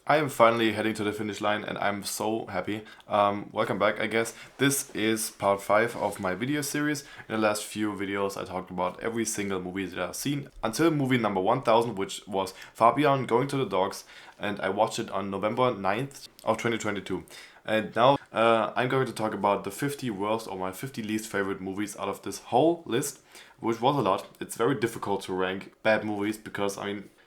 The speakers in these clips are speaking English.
I am finally heading to the finish line and I'm so happy. Welcome back, I guess. This is part 5 of my video series. In the last few videos I talked about every single movie that I've seen until movie number 1000, which was Fabian Going to the Dogs, and I watched it on November 9th of 2022. And now I'm going to talk about the 50 worst or my 50 least favorite movies out of this whole list, which was a lot. It's very difficult to rank bad movies because,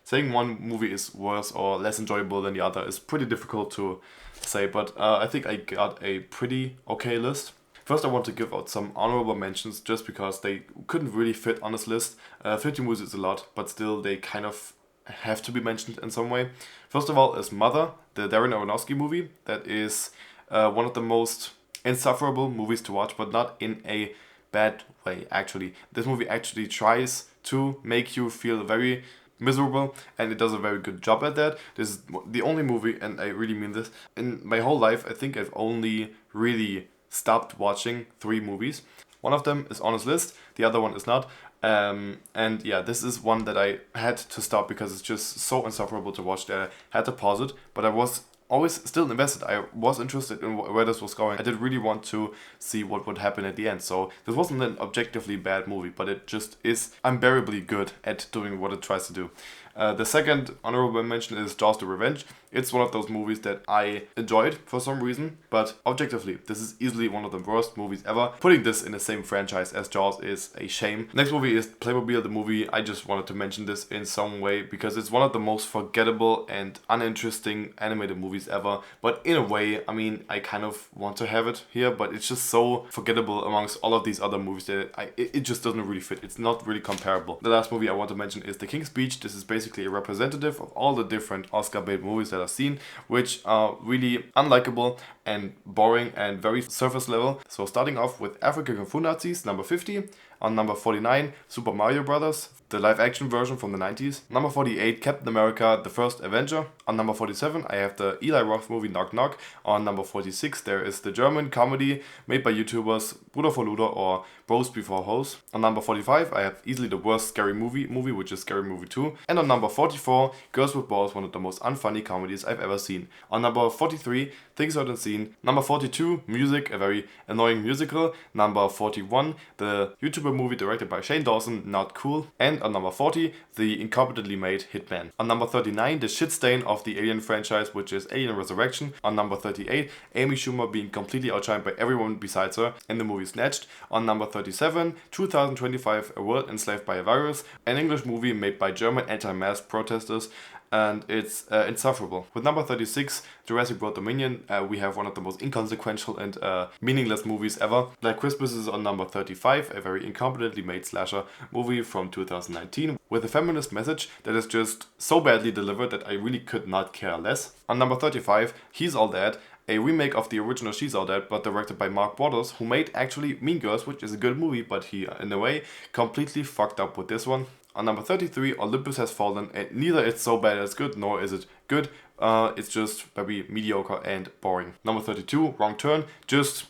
saying one movie is worse or less enjoyable than the other is pretty difficult to say, but I think I got a pretty okay list. First, I want to give out some honorable mentions just because they couldn't really fit on this list. 50 movies is a lot, but still they kind of have to be mentioned in some way. First of all is Mother, the Darren Aronofsky movie. That is one of the most insufferable movies to watch, but not in a bad way, actually. This movie actually tries to make you feel very miserable, and it does a very good job at that. This is the only movie, and I really mean this, in my whole life I think I've only really stopped watching 3 movies. One of them is on this list, the other one is not. And yeah, this is one that I had to stop because it's just so insufferable to watch that I had to pause it, but I was always still invested. I was interested in where this was going. I did really want to see what would happen at the end. So this wasn't an objectively bad movie, but it just is unbearably good at doing what it tries to do. The second honorable mention is Jaws the Revenge. It's one of those movies that I enjoyed for some reason, but objectively, this is easily one of the worst movies ever. Putting this in the same franchise as Jaws is a shame. Next movie is Playmobil, the movie. I just wanted to mention this in some way because it's one of the most forgettable and uninteresting animated movies ever. But in a way, I kind of want to have it here, but it's just so forgettable amongst all of these other movies that it just doesn't really fit. It's not really comparable. The last movie I want to mention is The King's Speech. This is basically a representative of all the different Oscar bait movies that I've seen, which are really unlikable and boring and very surface level. So starting off with African Kung Fu Nazis, number 50. On number 49, Super Mario Brothers, the live action version from the 90s. Number 48, Captain America, the first Avenger. On number 47, I have the Eli Roth movie Knock Knock. On number 46, there is the German comedy made by YouTubers Bruder for Luder or Bros Before Hoes. On number 45, I have easily the worst scary movie, which is Scary Movie 2. And on number 44, Girls with Balls, one of the most unfunny comedies I've ever seen. On number 43, Things Heard and Seen. Number 42, Music, a very annoying musical. Number 41, the YouTuber movie directed by Shane Dawson, Not Cool. And on number 40, the incompetently made Hitman. On number 39, the shit stain of the Alien franchise, which is Alien Resurrection. On number 38, Amy Schumer being completely outshined by everyone besides her in the movie Snatched. On number 37, 2025, A World Enslaved by a Virus, an English movie made by German anti-mask protesters, and it's insufferable. With number 36, Jurassic World Dominion, we have one of the most inconsequential and meaningless movies ever. Black Christmas is on number 35, a very incompetently made slasher movie from 2019 with a feminist message that is just so badly delivered that I really could not care less. On number 35, He's All Dead, a remake of the original She's All Dead, but directed by Mark Waters, who made actually Mean Girls, which is a good movie, but he, in a way, completely fucked up with this one. On number 33, Olympus Has Fallen, and neither it's so bad it's good, nor is it good. It's just very mediocre and boring. Number 32, Wrong Turn, just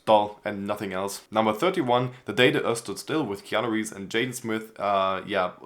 dull and nothing else. Number 31, The Day the Earth Stood Still with Keanu Reeves and Jaden Smith.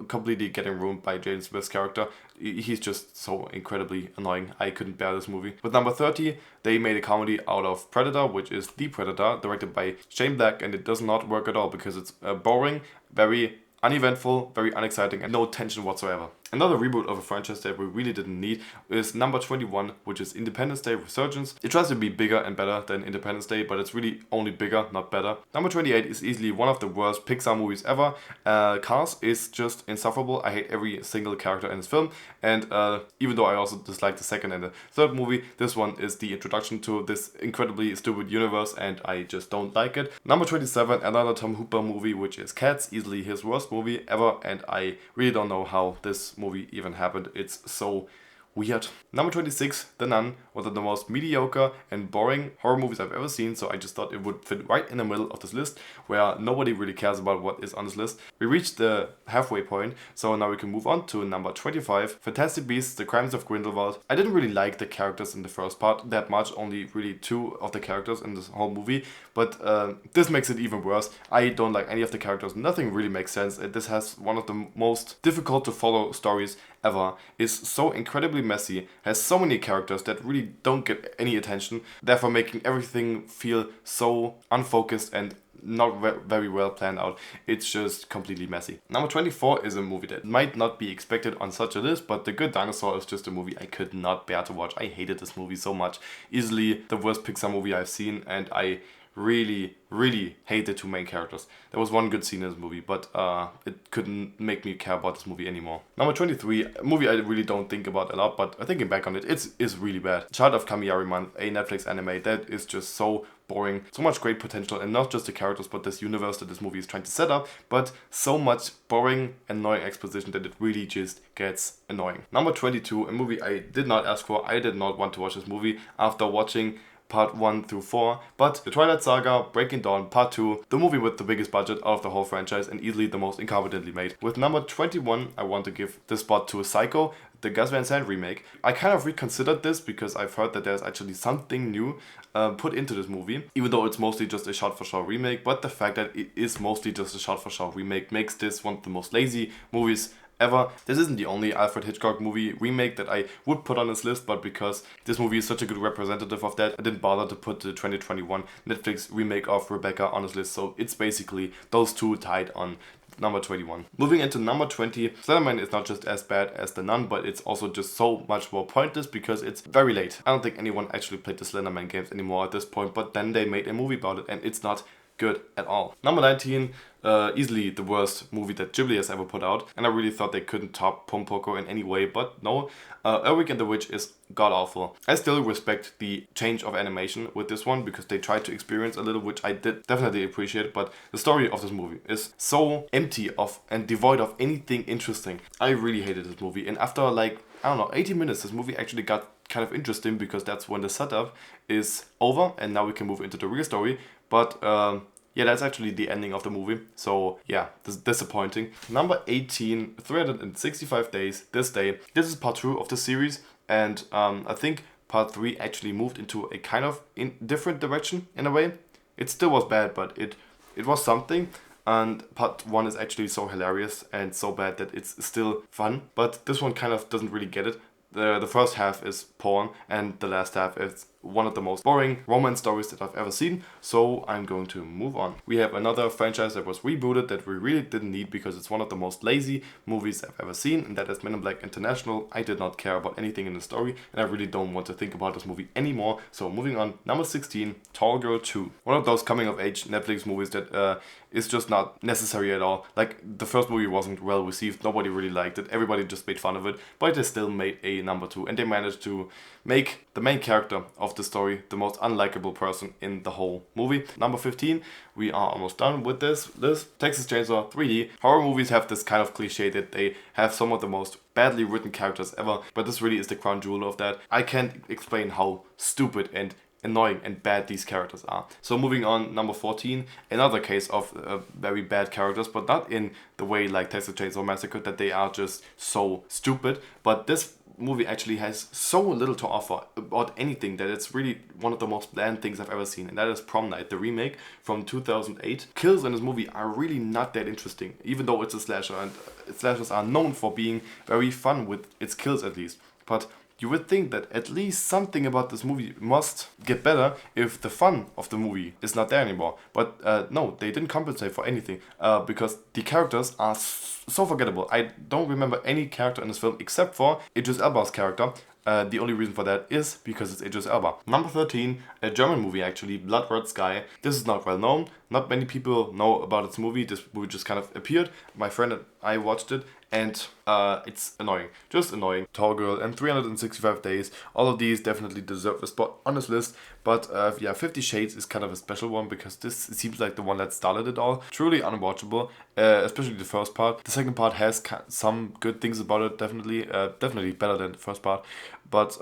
Completely getting ruined by Jaden Smith's character. He's just so incredibly annoying. I couldn't bear this movie. With number 30, they made a comedy out of Predator, which is The Predator, directed by Shane Black, and it does not work at all because it's boring, very uneventful, very unexciting, and no tension whatsoever. Another reboot of a franchise that we really didn't need is number 21, which is Independence Day Resurgence. It tries to be bigger and better than Independence Day, but it's really only bigger, not better. Number 28 is easily one of the worst Pixar movies ever. Cars is just insufferable. I hate every single character in this film, and even though I also dislike the second and the third movie, this one is the introduction to this incredibly stupid universe, and I just don't like it. Number 27, another Tom Hooper movie, which is Cats, easily his worst movie ever, and I really don't know how this movie even happened. It's so weird. Number 26, The Nun, one of the most mediocre and boring horror movies I've ever seen, so I just thought it would fit right in the middle of this list, where nobody really cares about what is on this list. We reached the halfway point, so now we can move on to number 25, Fantastic Beasts, The Crimes of Grindelwald. I didn't really like the characters in the first part that much, only really 2 of the characters in this whole movie, but this makes it even worse. I don't like any of the characters, nothing really makes sense. This has one of the most difficult to follow stories ever, is so incredibly messy, has so many characters that really don't get any attention, therefore making everything feel so unfocused and not very well planned out. It's just completely messy. Number 24 is a movie that might not be expected on such a list, but The Good Dinosaur is just a movie I could not bear to watch. I hated this movie so much. Easily the worst Pixar movie I've seen, and I really hate the two main characters. There was one good scene in this movie, but it couldn't make me care about this movie anymore. Number 23, a movie I really don't think about a lot, but thinking back on it, it's really bad. Child of Kamiari Month, a Netflix anime that is just so boring, so much great potential, and not just the characters but this universe that this movie is trying to set up, but so much boring, annoying exposition that it really just gets annoying. Number 22, a movie I did not ask for. I did not want to watch this movie after watching Part 1 through 4, but The Twilight Saga, Breaking Dawn, Part 2, the movie with the biggest budget out of the whole franchise and easily the most incompetently made. With number 21, I want to give the spot to Psycho, the Gus Van Sant remake. I kind of reconsidered this because I've heard that there's actually something new put into this movie, even though it's mostly just a shot-for-shot remake, but the fact that it is mostly just a shot-for-shot remake makes this one of the most lazy movies ever. This isn't the only Alfred Hitchcock movie remake that I would put on this list, but because this movie is such a good representative of that, I didn't bother to put the 2021 Netflix remake of Rebecca on this list, so it's basically those two tied on number 21. Moving into number 20, Slender Man is not just as bad as The Nun, but it's also just so much more pointless because it's very late. I don't think anyone actually played the Slender Man games anymore at this point, but then they made a movie about it and it's not good at all. Number 19, easily the worst movie that Ghibli has ever put out, and I really thought they couldn't top Pompoko in any way, but no. Earwig and the Witch is god-awful. I still respect the change of animation with this one because they tried to experience a little, which I did definitely appreciate, but the story of this movie is so empty of and devoid of anything interesting. I really hated this movie, and after like, I don't know, 80 minutes, this movie actually got kind of interesting because that's when the setup is over and now we can move into the real story, but yeah, that's actually the ending of the movie. So yeah, this is disappointing. Number 18, 365 Days, This Day. This is part 2 of the series, and I think part 3 actually moved into a kind of different direction in a way. It still was bad, but it was something. And part 1 is actually so hilarious and so bad that it's still fun. But this one kind of doesn't really get it. The first half is porn and the last half is one of the most boring romance stories that I've ever seen, so I'm going to move on. We have another franchise that was rebooted that we really didn't need because it's one of the most lazy movies I've ever seen, and that is Men in Black International. I did not care about anything in the story and I really don't want to think about this movie anymore, so moving on. Number 16, Tall Girl 2. One of those coming of age Netflix movies that is just not necessary at all. Like, the first movie wasn't well received, nobody really liked it, everybody just made fun of it, but they still made a number 2 and they managed to make the main character of the story the most unlikable person in the whole movie. Number 15, we are almost done with this list. Texas Chainsaw 3D. Horror movies have this kind of cliche that they have some of the most badly written characters ever, but this really is the crown jewel of that. I can't explain how stupid and annoying and bad these characters are. So moving on, number 14, another case of very bad characters, but not in the way like Texas Chainsaw Massacre that they are just so stupid, but this movie actually has so little to offer about anything that it's really one of the most bland things I've ever seen, and that is Prom Night, the remake from 2008. Kills in this movie are really not that interesting, even though it's a slasher, and slashers are known for being very fun with its kills at least. But you would think that at least something about this movie must get better if the fun of the movie is not there anymore. But no, they didn't compensate for anything because the characters are so forgettable. I don't remember any character in this film except for Idris Elba's character. The only reason for that is because it's Idris Elba. Number 13, a German movie actually, Blood Red Sky. This is not well known. Not many people know about this movie. This movie just kind of appeared. My friend and I watched it, and it's annoying. Just annoying. Tall Girl and 365 Days. All of these definitely deserve a spot on this list. But yeah, 50 Shades is kind of a special one because this seems like the one that started it all. Truly unwatchable, especially the first part. The second part has some good things about it, definitely. Definitely better than the first part. But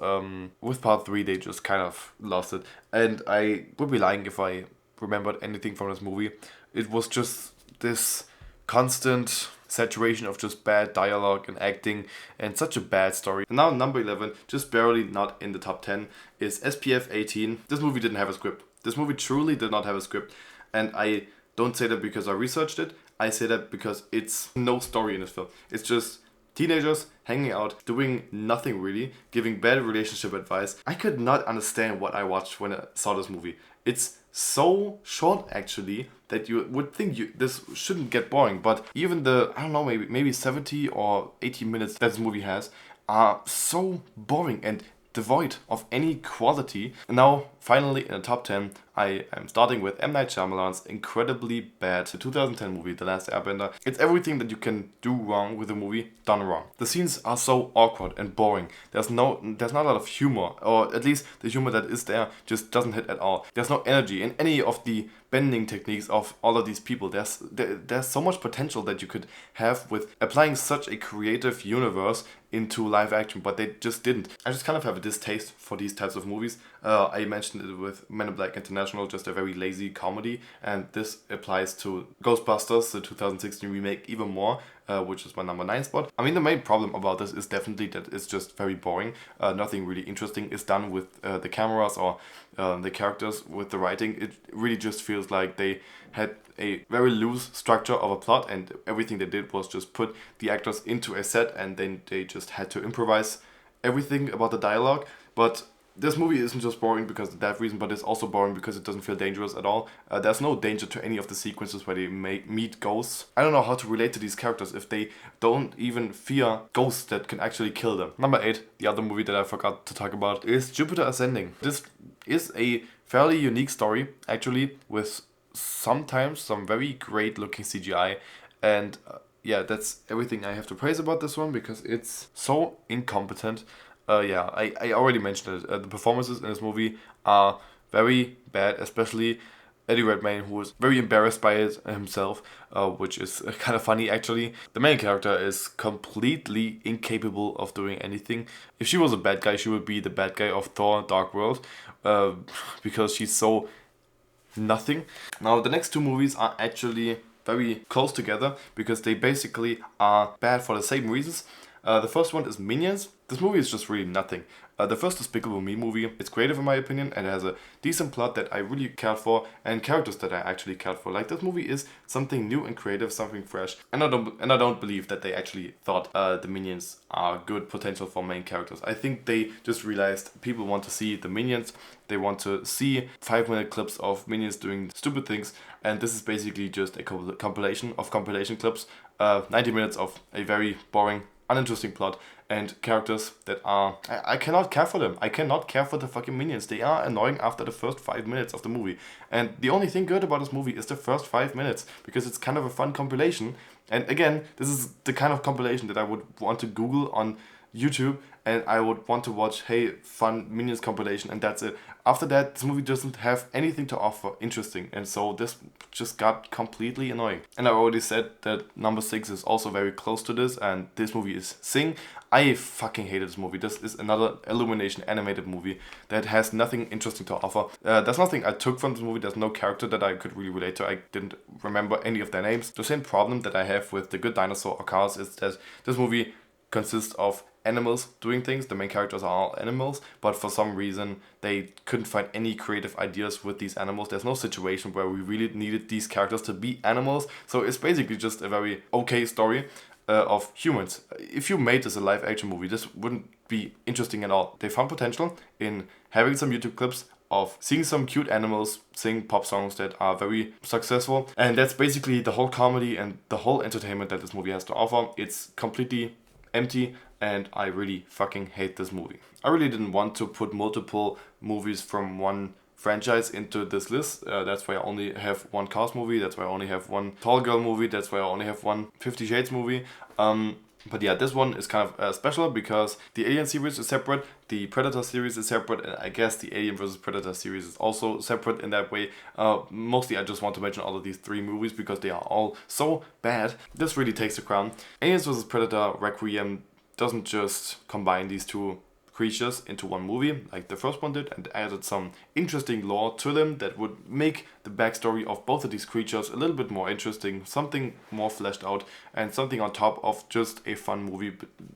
with part 3, they just kind of lost it. And I would be lying if I remembered anything from this movie. It was just this constant saturation of just bad dialogue and acting and such a bad story. And now number 11, just barely not in the top 10, is SPF 18. This movie didn't have a script. This movie truly did not have a script, and I don't say that because I researched it. I say that because it's no story in this film. It's just teenagers hanging out, doing nothing really, giving bad relationship advice. I could not understand what I watched when I saw this movie. It's so short actually that you would think this shouldn't get boring, but even the, I don't know, maybe 70 or 80 minutes that this movie has are so boring and devoid of any quality. Now, finally, in the top 10, I am starting with M. Night Shyamalan's incredibly bad 2010 movie, The Last Airbender. It's everything that you can do wrong with a movie done wrong. The scenes are so awkward and boring. There's not a lot of humor, or at least the humor that is there just doesn't hit at all. There's no energy in any of the bending techniques of all of these people. There's so much potential that you could have with applying such a creative universe into live action, but they just didn't. I just kind of have a distaste for these types of movies. I mentioned it with Men in Black International, just a very lazy comedy, and this applies to Ghostbusters, the 2016 remake, even more, which is my number 9 spot. I mean, the main problem about this is definitely that it's just very boring. Nothing really interesting is done with the cameras or the characters, with the writing. It really just feels like they had a very loose structure of a plot, and everything they did was just put the actors into a set, and then they just had to improvise everything about the dialogue. But this movie isn't just boring because of that reason, but it's also boring because it doesn't feel dangerous at all. There's no danger to any of the sequences where they meet ghosts. I don't know how to relate to these characters if they don't even fear ghosts that can actually kill them. Number 8, the other movie that I forgot to talk about, is Jupiter Ascending. This is a fairly unique story, actually, with sometimes some very great looking CGI, and yeah, that's everything I have to praise about this one because it's so incompetent. I already mentioned it. The performances in this movie are very bad, especially Eddie Redmayne, who is very embarrassed by it himself, which is kind of funny actually. The main character is completely incapable of doing anything. If she was a bad guy, she would be the bad guy of Thor: Dark World, because she's so nothing. Now, the next two movies are actually very close together because they basically are bad for the same reasons. The first one is Minions. This movie is just really nothing. The first Despicable Me movie, it's creative in my opinion, and it has a decent plot that I really cared for, and characters that I actually cared for. Like, this movie is something new and creative, something fresh, and I don't believe that they actually thought the Minions are good potential for main characters. I think they just realized people want to see the Minions, they want to see 5-minute clips of Minions doing stupid things, and this is basically just a compilation of compilation clips, 90 minutes of a very boring, uninteresting plot, and characters that are... I cannot care for them. I cannot care for the fucking Minions. They are annoying after the first 5 minutes of the movie. And the only thing good about this movie is the first 5 minutes, because it's kind of a fun compilation. And again, this is the kind of compilation that I would want to Google on YouTube, and I would want to watch, hey, fun Minions compilation, and that's it. After that, this movie doesn't have anything to offer interesting, and so this just got completely annoying. And I already said that number 6 is also very close to this, and this movie is Sing. I fucking hated this movie. This is another Illumination animated movie that has nothing interesting to offer. There's nothing I took from this movie. There's no character that I could really relate to. I didn't remember any of their names. The same problem that I have with The Good Dinosaur or Cars is that this movie consists of animals doing things. The main characters are all animals, but for some reason they couldn't find any creative ideas with these animals. There's no situation where we really needed these characters to be animals, so it's basically just a very okay story of humans. If you made this a live action movie, this wouldn't be interesting at all. They found potential in having some YouTube clips of seeing some cute animals sing pop songs that are very successful, and that's basically the whole comedy and the whole entertainment that this movie has to offer. It's completely empty, and I really fucking hate this movie. I really didn't want to put multiple movies from one franchise into this list. That's why I only have one Cars movie, that's why I only have one Tall Girl movie, that's why I only have one 50 Shades movie. But yeah, this one is kind of special because the Alien series is separate, the Predator series is separate, and I guess the Alien vs Predator series is also separate in that way. Mostly I just want to mention all of these 3 movies because they are all so bad. This really takes the crown. Aliens vs Predator Requiem doesn't just combine these 2 creatures into one movie like the first one did, and added some interesting lore to them that would make the backstory of both of these creatures a little bit more interesting, something more fleshed out, and something on top of just a fun movie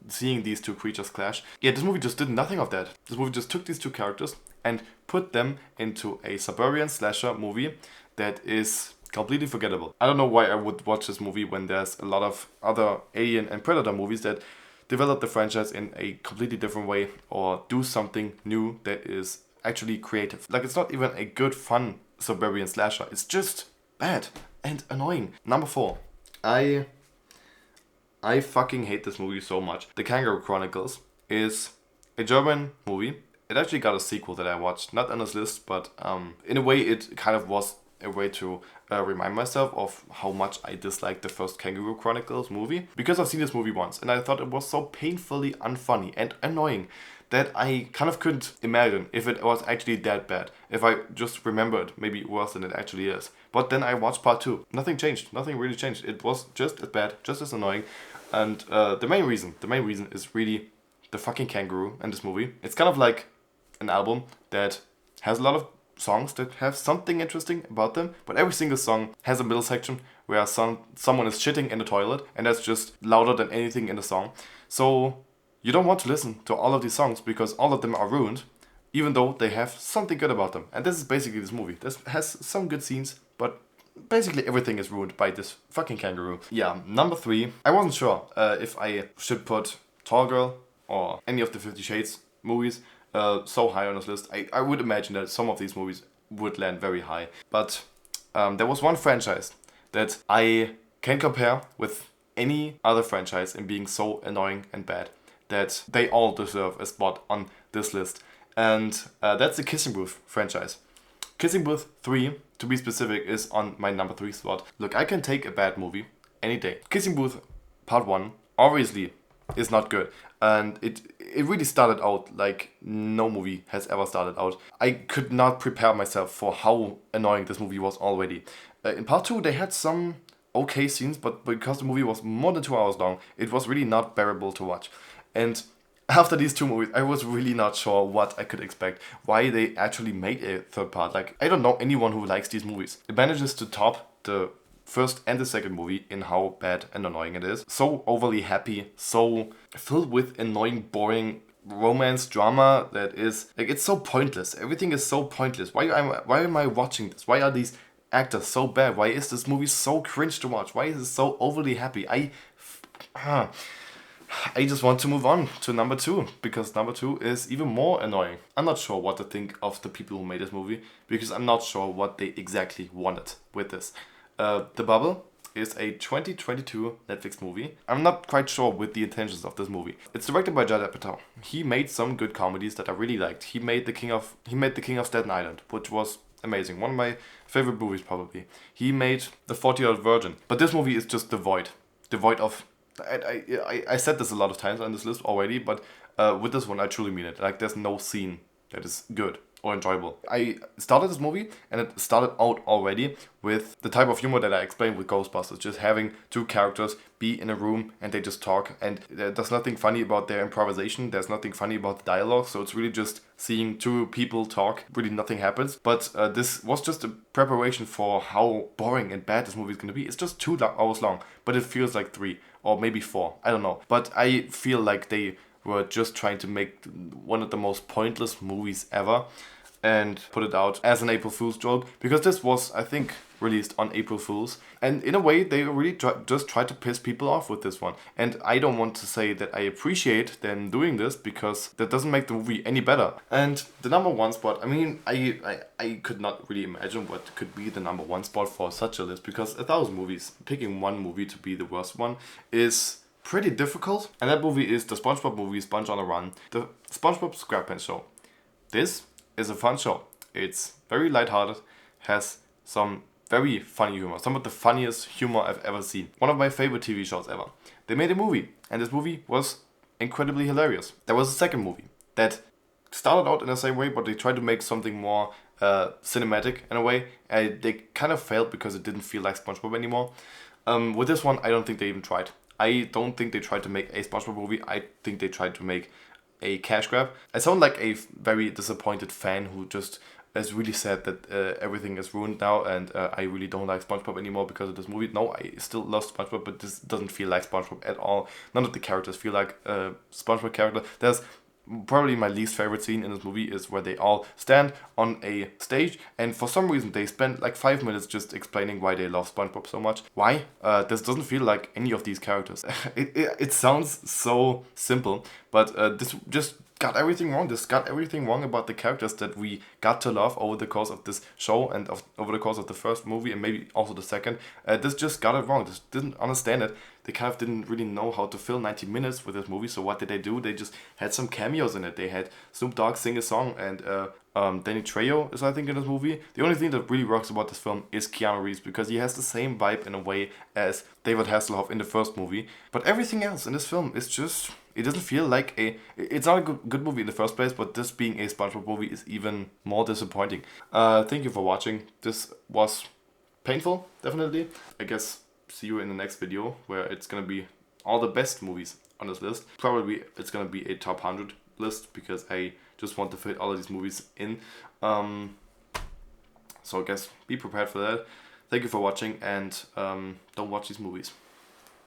seeing these 2 creatures clash. Yeah, this movie just did nothing of that. This movie just took these 2 characters and put them into a suburban slasher movie that is completely forgettable. I don't know why I would watch this movie when there's a lot of other Alien and Predator movies that develop the franchise in a completely different way or do something new that is actually creative. Like, it's not even a good, fun suburban slasher. It's just bad and annoying. Number 4. I fucking hate this movie so much. The Kangaroo Chronicles is a German movie. It actually got a sequel that I watched, not on this list, but in a way it kind of was a way to remind myself of how much I disliked the first Kangaroo Chronicles movie. Because I've seen this movie once and I thought it was so painfully unfunny and annoying that I kind of couldn't imagine if it was actually that bad. If I just remembered maybe worse than it actually is. But then I watched part 2. Nothing changed. Nothing really changed. It was just as bad, just as annoying. And the main reason is really the fucking kangaroo in this movie. It's kind of like an album that has a lot of songs that have something interesting about them, but every single song has a middle section where someone is shitting in the toilet, and that's just louder than anything in the song. So you don't want to listen to all of these songs because all of them are ruined, even though they have something good about them. And this is basically this movie. This has some good scenes, but basically everything is ruined by this fucking kangaroo. Yeah, number 3. I wasn't sure if I should put Tall Girl or any of the 50 Shades movies so high on this list. I would imagine that some of these movies would land very high. But there was one franchise that I can compare with any other franchise in being so annoying and bad that they all deserve a spot on this list. And that's the Kissing Booth franchise. Kissing Booth 3, to be specific, is on my number 3 spot. Look, I can take a bad movie any day. Kissing Booth Part 1 obviously is not good. And it really started out like no movie has ever started out. I could not prepare myself for how annoying this movie was already. In Part 2 they had some okay scenes, but because the movie was more than 2 hours long, it was really not bearable to watch. And after these 2 movies, I was really not sure what I could expect. Why they actually made a third part. Like, I don't know anyone who likes these movies. It manages to top the first and the second movie in how bad and annoying it is. So overly happy, so filled with annoying, boring romance drama that is, like, it's so pointless. Everything is so pointless. Why am I watching this? Why are these actors so bad? Why is this movie so cringe to watch? Why is it so overly happy? I just want to move on to number 2, because number 2 is even more annoying. I'm not sure what to think of the people who made this movie, because I'm not sure what they exactly wanted with this. The Bubble is a 2022 Netflix movie. I'm not quite sure with the intentions of this movie. It's directed by Judd Apatow. He made some good comedies that I really liked. He made The King of Staten Island, which was amazing. One of my favorite movies probably. He made The 40-Year-Old Virgin. But this movie is just devoid of. I said this a lot of times on this list already, but with this one I truly mean it. Like, there's no scene that is good or enjoyable. I started this movie and it started out already with the type of humor that I explained with Ghostbusters, just having 2 characters be in a room and they just talk, and there's nothing funny about their improvisation, there's nothing funny about the dialogue, so it's really just seeing 2 people talk, really nothing happens. But this was just a preparation for how boring and bad this movie is going to be. It's just 2 hours long, but it feels like 3 or maybe 4, I don't know. But I feel like they were just trying to make one of the most pointless movies ever and put it out as an April Fool's joke, because this was, I think, released on April Fool's, and in a way they really just tried to piss people off with this one. And I don't want to say that I appreciate them doing this, because that doesn't make the movie any better. And the number 1 spot, I mean, I could not really imagine what could be the number 1 spot for such a list, because 1,000 movies, picking one movie to be the worst one is pretty difficult. And that movie is the SpongeBob movie, Sponge on a Run, the SpongeBob SquarePants show. This is a fun show. It's very lighthearted, has some very funny humor, some of the funniest humor I've ever seen. One of my favorite TV shows ever. They made a movie, and this movie was incredibly hilarious. There was a second movie that started out in the same way, but they tried to make something more cinematic in a way. They kind of failed because it didn't feel like SpongeBob anymore. With this one, I don't think they even tried. I don't think they tried to make a SpongeBob movie. I think they tried to make a cash grab. I sound like a very disappointed fan who just is really sad that everything is ruined now, and I really don't like SpongeBob anymore because of this movie. No, I still love SpongeBob, but this doesn't feel like SpongeBob at all. None of the characters feel like SpongeBob character. There's Probably my least favorite scene in this movie is where they all stand on a stage, and for some reason they spend like 5 minutes just explaining why they love SpongeBob so much. Why? This doesn't feel like any of these characters. It sounds so simple, but this just got everything wrong. This got everything wrong about the characters that we got to love over the course of this show and over the course of the first movie and maybe also the second. This just got it wrong. This didn't understand it. They kind of didn't really know how to fill 90 minutes with this movie. So what did they do? They just had some cameos in it. They had Snoop Dogg sing a song, and Danny Trejo is, I think, in this movie. The only thing that really works about this film is Keanu Reeves, because he has the same vibe in a way as David Hasselhoff in the first movie. But everything else in this film is just... It doesn't feel like a... It's not a good movie in the first place, but this being a SpongeBob movie is even more disappointing. Thank you for watching. This was painful, definitely. I guess see you in the next video, where it's gonna be all the best movies on this list. Probably it's gonna be a top 100 list, because I just want to fit all of these movies in. So I guess be prepared for that. Thank you for watching, and don't watch these movies.